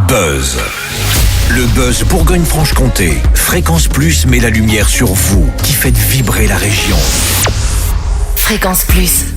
Buzz. Le Buzz Bourgogne-Franche-Comté. Fréquence Plus met la lumière sur vous qui faites vibrer la région. Fréquence Plus.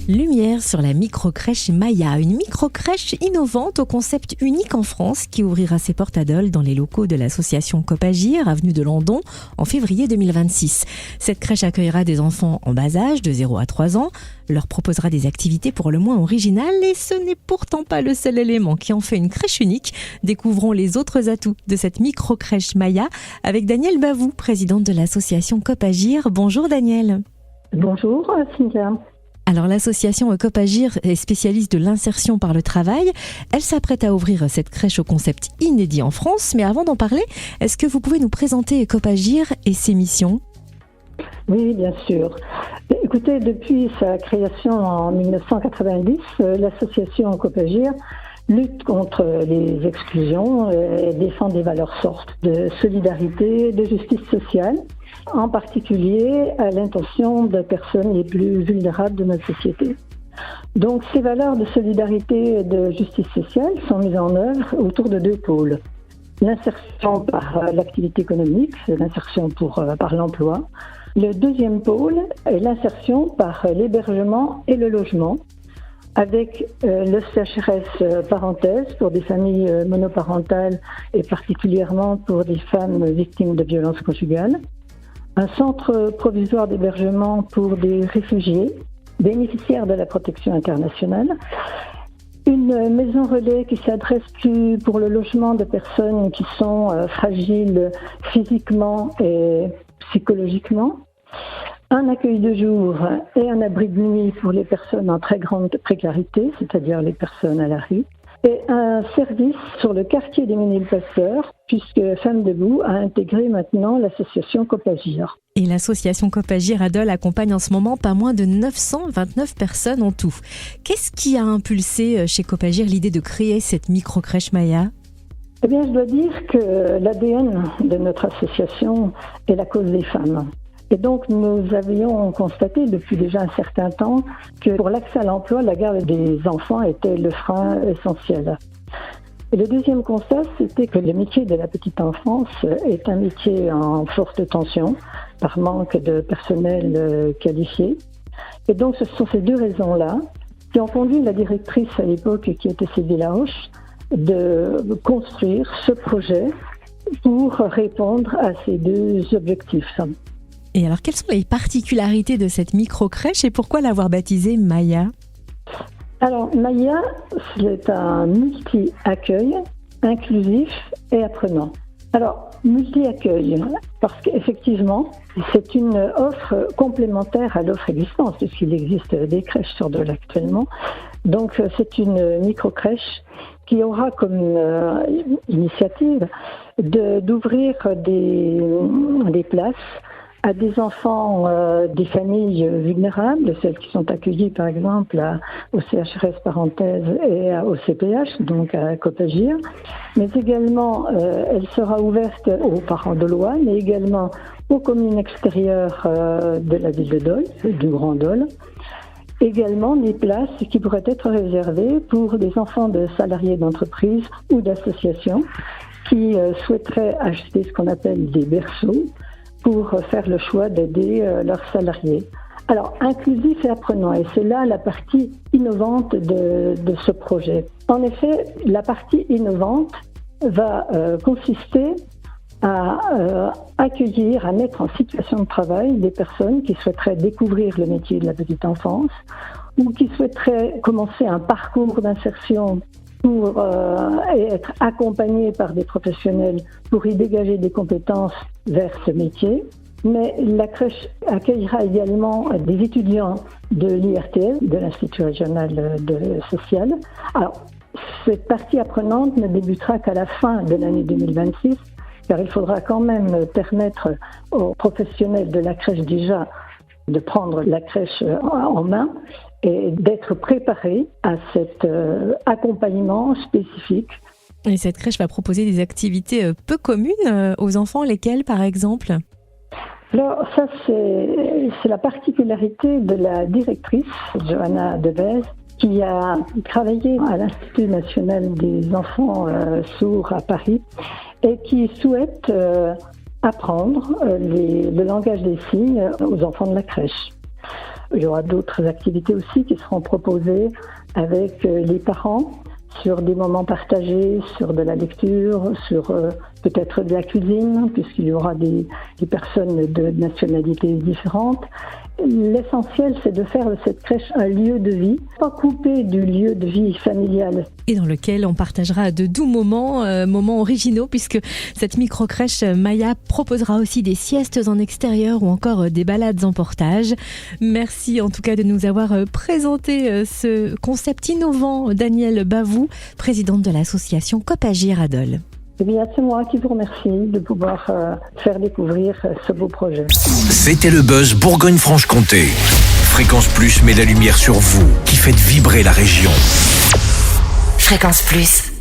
Lumière sur la microcrèche Maya, une microcrèche innovante au concept unique en France qui ouvrira ses portes à Dole dans les locaux de l'association Copagir, avenue de Landon, en février 2026. Cette crèche accueillera des enfants en bas âge, de 0 à 3 ans, leur proposera des activités pour le moins originales et ce n'est pourtant pas le seul élément qui en fait une crèche unique. Découvrons les autres atouts de cette microcrèche Maya avec Danielle Bavou, présidente de l'association Copagir. Bonjour Danielle. Bonjour Cynthia. Alors l'association Copagir est spécialiste de l'insertion par le travail. Elle s'apprête à ouvrir cette crèche au concept inédit en France. Mais avant d'en parler, est-ce que vous pouvez nous présenter Copagir et ses missions ? Oui, bien sûr. Écoutez, depuis sa création en 1990, l'association Copagir lutte contre les exclusions et défend des valeurs fortes de solidarité et de justice sociale, en particulier à l'intention des personnes les plus vulnérables de notre société. Donc ces valeurs de solidarité et de justice sociale sont mises en œuvre autour de deux pôles. L'insertion par l'activité économique, c'est l'insertion par l'emploi. Le deuxième pôle est l'insertion par l'hébergement et le logement, avec le CHRS parenthèse pour des familles monoparentales et particulièrement pour des femmes victimes de violences conjugales, un centre provisoire d'hébergement pour des réfugiés bénéficiaires de la protection internationale, une maison relais qui s'adresse plus pour le logement de personnes qui sont fragiles physiquement et psychologiquement, un accueil de jour et un abri de nuit pour les personnes en très grande précarité, c'est-à-dire les personnes à la rue, et un service sur le quartier des Ménil-Pasteur, puisque Femmes Debout a intégré maintenant l'association Copagir. Et l'association Copagir à Dole accompagne en ce moment pas moins de 929 personnes en tout. Qu'est-ce qui a impulsé chez Copagir l'idée de créer cette microcrèche Maya ? Eh bien, je dois dire que l'ADN de notre association est la cause des femmes. Et donc, nous avions constaté depuis déjà un certain temps que pour l'accès à l'emploi, la garde des enfants était le frein essentiel. Et le deuxiième constat, c'était que le métier de la petite enfance est un métier en forte tension, par manque de personnel qualifié. Et donc, ce sont ces deux raisons-là qui ont conduit la directrice à l'époque, qui était Sylvie Laroche, de construire ce projet pour répondre à ces deux objectifs. Et alors, quelles sont les particularités de cette microcrèche et pourquoi l'avoir baptisée Maya ? Alors, Maya, c'est un multi-accueil, inclusif et apprenant. Alors, multi-accueil, parce qu'effectivement, c'est une offre complémentaire à l'offre existante, puisqu'il existe des crèches sur Dole actuellement. Donc, c'est une microcrèche qui aura comme initiative d'ouvrir des places à des enfants des familles vulnérables, celles qui sont accueillies par exemple au CHRS parenthèse et au CPH, donc à Copagir, mais également elle sera ouverte aux parents dolois, mais également aux communes extérieures de la ville de Dole, du Grand Dole. Également des places qui pourraient être réservées pour des enfants de salariés d'entreprises ou d'associations qui souhaiteraient acheter ce qu'on appelle des berceaux pour faire le choix d'aider leurs salariés. Alors, inclusif et apprenant, et c'est là la partie innovante de ce projet. En effet, la partie innovante va consister à accueillir, à mettre en situation de travail des personnes qui souhaiteraient découvrir le métier de la petite enfance ou qui souhaiteraient commencer un parcours d'insertion pour être accompagnés par des professionnels pour y dégager des compétences vers ce métier. Mais la crèche accueillera également des étudiants de l'IRTS, de l'Institut régional social. Alors, cette partie apprenante ne débutera qu'à la fin de l'année 2026, car il faudra quand même permettre aux professionnels de la crèche déjà de prendre la crèche en main et d'être préparés à cet accompagnement spécifique. Et cette crèche va proposer des activités peu communes aux enfants, lesquelles par exemple ? Alors ça c'est la particularité de la directrice, Johanna Devez, qui a travaillé à l'Institut national des enfants sourds à Paris et qui souhaite apprendre le langage des signes aux enfants de la crèche. Il y aura d'autres activités aussi qui seront proposées avec les parents sur des moments partagés, sur de la lecture, sur peut-être de la cuisine, puisqu'il y aura des personnes de nationalités différentes. L'essentiel, c'est de faire de cette crèche un lieu de vie, pas coupé du lieu de vie familial. Et dans lequel on partagera de doux moments, moments originaux, puisque cette micro-crèche Maya proposera aussi des siestes en extérieur ou encore des balades en portage. Merci en tout cas de nous avoir présenté ce concept innovant, Danielle Bavou, présidente de l'association Copagir à Dole. Eh bien, c'est moi qui vous remercie de pouvoir faire découvrir ce beau projet. C'était le Buzz Bourgogne-Franche-Comté. Fréquence Plus met la lumière sur vous, qui faites vibrer la région. Fréquence Plus.